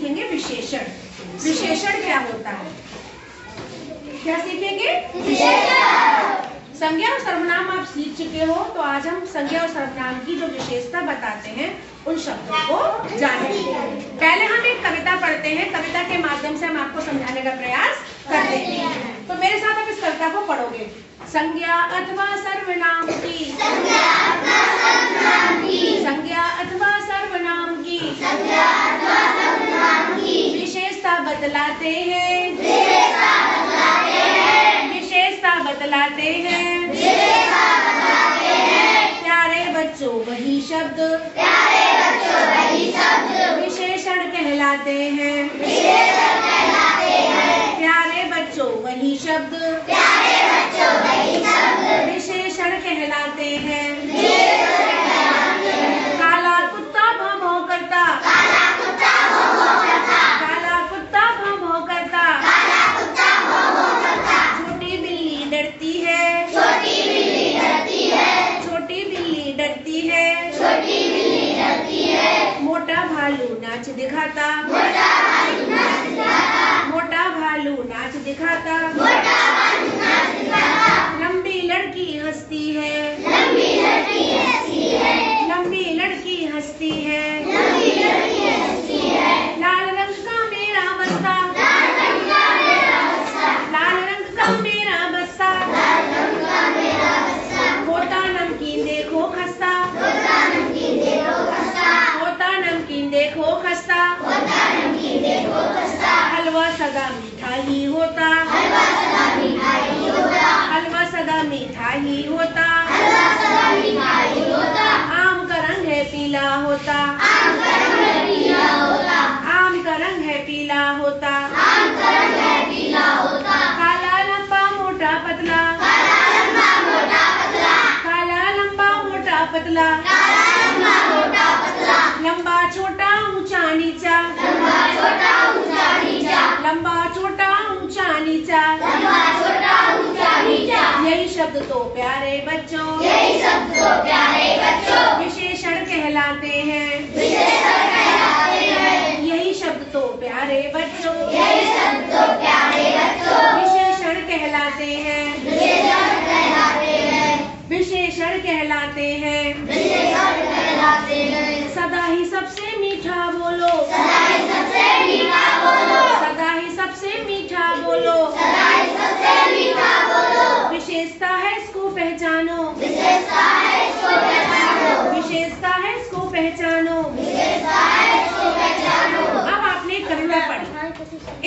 सीखेंगे विशेषण। विशेषण क्या होता है? क्या सीखेंगे? विशेषण। संज्ञा और सर्वनाम आप सीख चुके हो, तो आज हम संज्ञा और सर्वनाम की जो विशेषता बताते हैं उन शब्दों को जानेंगे। पहले हम एक कविता पढ़ते हैं, कविता के माध्यम से हम आपको समझाने का प्रयास करते हैं। तो मेरे साथ आप इस कविता को पढ़ोगे। संज्ञा अथवा सर्वनाम की, संज्ञा अथवा सर्वनाम की विशेषता बतलाते हैं, विशेषता बतलाते हैं। प्यारे बच्चों वही शब्द विशेषण कहलाते हैं। प्यारे बच्चों वही शब्द विशेषण कहलाते हैं। काला कुत्ता भौं भौं करता, काला कुत्ता भौं भौं करता, छोटी बिल्ली डरती है, छोटी बिल्ली डरती है। मोटा भालू नाच दिखाता, मोटा भालू नाच दिखाता। लंबी लड़की हंसती है, लंबी लड़की हंसती है। लाल रंग का मेरा बस्ता, लाल रंग का मेरा बस्ता। होता नमकीन देखो खस्ता, होता नमकीन देखो खस्ता। हलवा सदा मीठा ही होता, हलवा सदा मीठा ही होता। आम का रंग है पीला होता, आम का रंग है पीला होता। काला लंबा मोटा पतला, काला लंबा मोटा पतला। लंबा छोटा ऊंचा नीचा, लंबा छोटा ऊंचा नीचा। यही शब्द तो प्यारे बच्चों विशेषण कहलाते हैं। यही शब्द तो प्यारे बच्चों विशेषण कहलाते हैं, विशेषण कहलाते हैं। सदा ही सबसे मीठा बोलो, सदा ही सबसे मीठा बोलो। विशेषता है इसको पहचानो, विशेषता है इसको पहचानो। अब आपने कविता पढ़ी,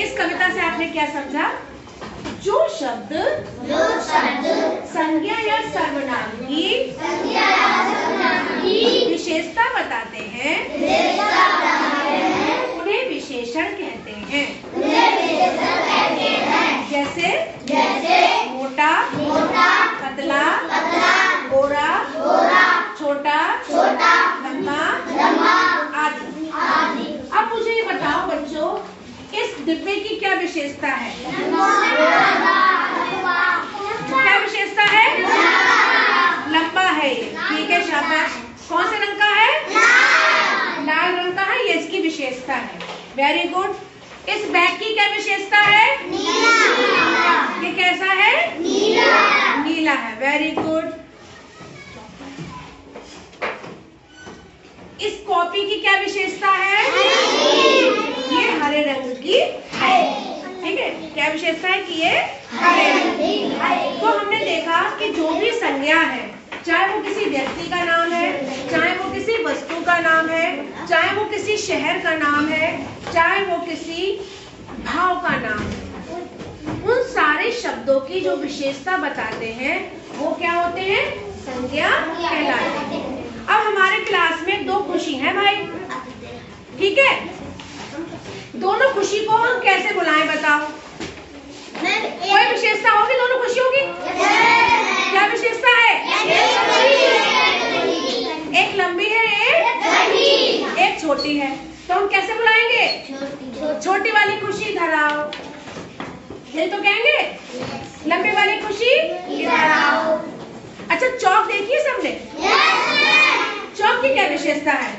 इस कविता से आपने क्या समझा? जो शब्द संज्ञा या सर्वनाम की विशेषता बताते हैं उन्हें विशेषण कहते हैं। जैसे मोटा, पतला, गोरा, छोटा, लंबा आदि। अब मुझे ये बताओ बच्चों, इस डिब्बे की क्या विशेषता है? क्या विशेषता है? लंबा है ये, ठीक है, शाबाश। कौन से रंग का है? लाल रंग का है, ये इसकी विशेषता है। Very good. इस बैग की क्या विशेषता है? ये कैसा है? नीला है। Very good. इस कॉपी की क्या विशेषता है? ये हरे रंग की है, ठीक है। क्या विशेषता है कि ये हरे रंग की है। तो हमने देखा कि जो भी संज्ञा है, चाहे वो किसी व्यक्ति का नाम है, चाहे वो किसी वस्तु का नाम है, चाहे वो किसी शहर का नाम है, चाहे वो किसी भाव का नाम है, उन सारे शब्दों की जो विशेषता बताते हैं वो क्या होते हैं? संज्ञा कहलाते हैं। अब हमारे क्लास में दो खुशी हैं भाई, ठीक है। दोनों खुशी को हम कैसे बुलाएं बताओ? कोई विशेषता होगी दोनों खुशियों की? क्या विशेषता है? एक लंबी है, एक छोटी है। तो हम कैसे बुलाएंगे? छोटी वाली खुशी इधर आओ, यही तो कहेंगे। लंबी वाली खुशी इधर आओ। अच्छा, चौक देखिए सबने? चौक की क्या विशेषता है?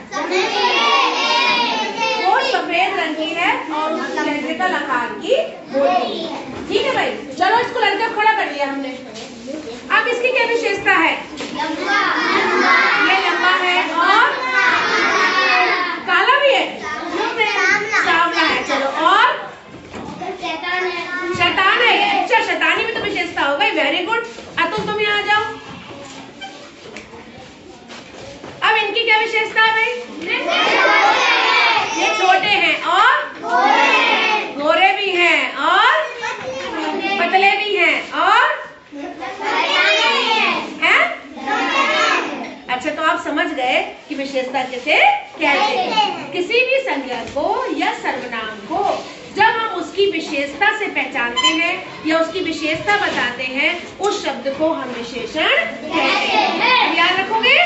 वो सफेद रंग की है, और उस सिलेंड्रिकल आकार की होती है। ठीक है भाई, चलो इसको लड़के खड़ा कर दिया हमने। अब इसकी क्या विशेषता है? ये लंबा है और काला भी है, सांवला है। चलो, और शैतान है ये। अच्छा, शैतानी में तो विशेषता हो गई। Very good. अतुल तुम यहाँ आ जाओ। अब इनकी क्या विशेषता है भाई? ये छोटे हैं और गोरे भी हैं और पतले भी हैं और हैं? अच्छा, तो आप समझ गए कि विशेषता किसे कहते हैं। किसी भी संज्ञा को या सर्वनाम को जब हम उसकी विशेषता से पहचानते हैं या उसकी विशेषता बताते हैं, उस शब्द को हम विशेषण कहते हैं। याद रखोगे?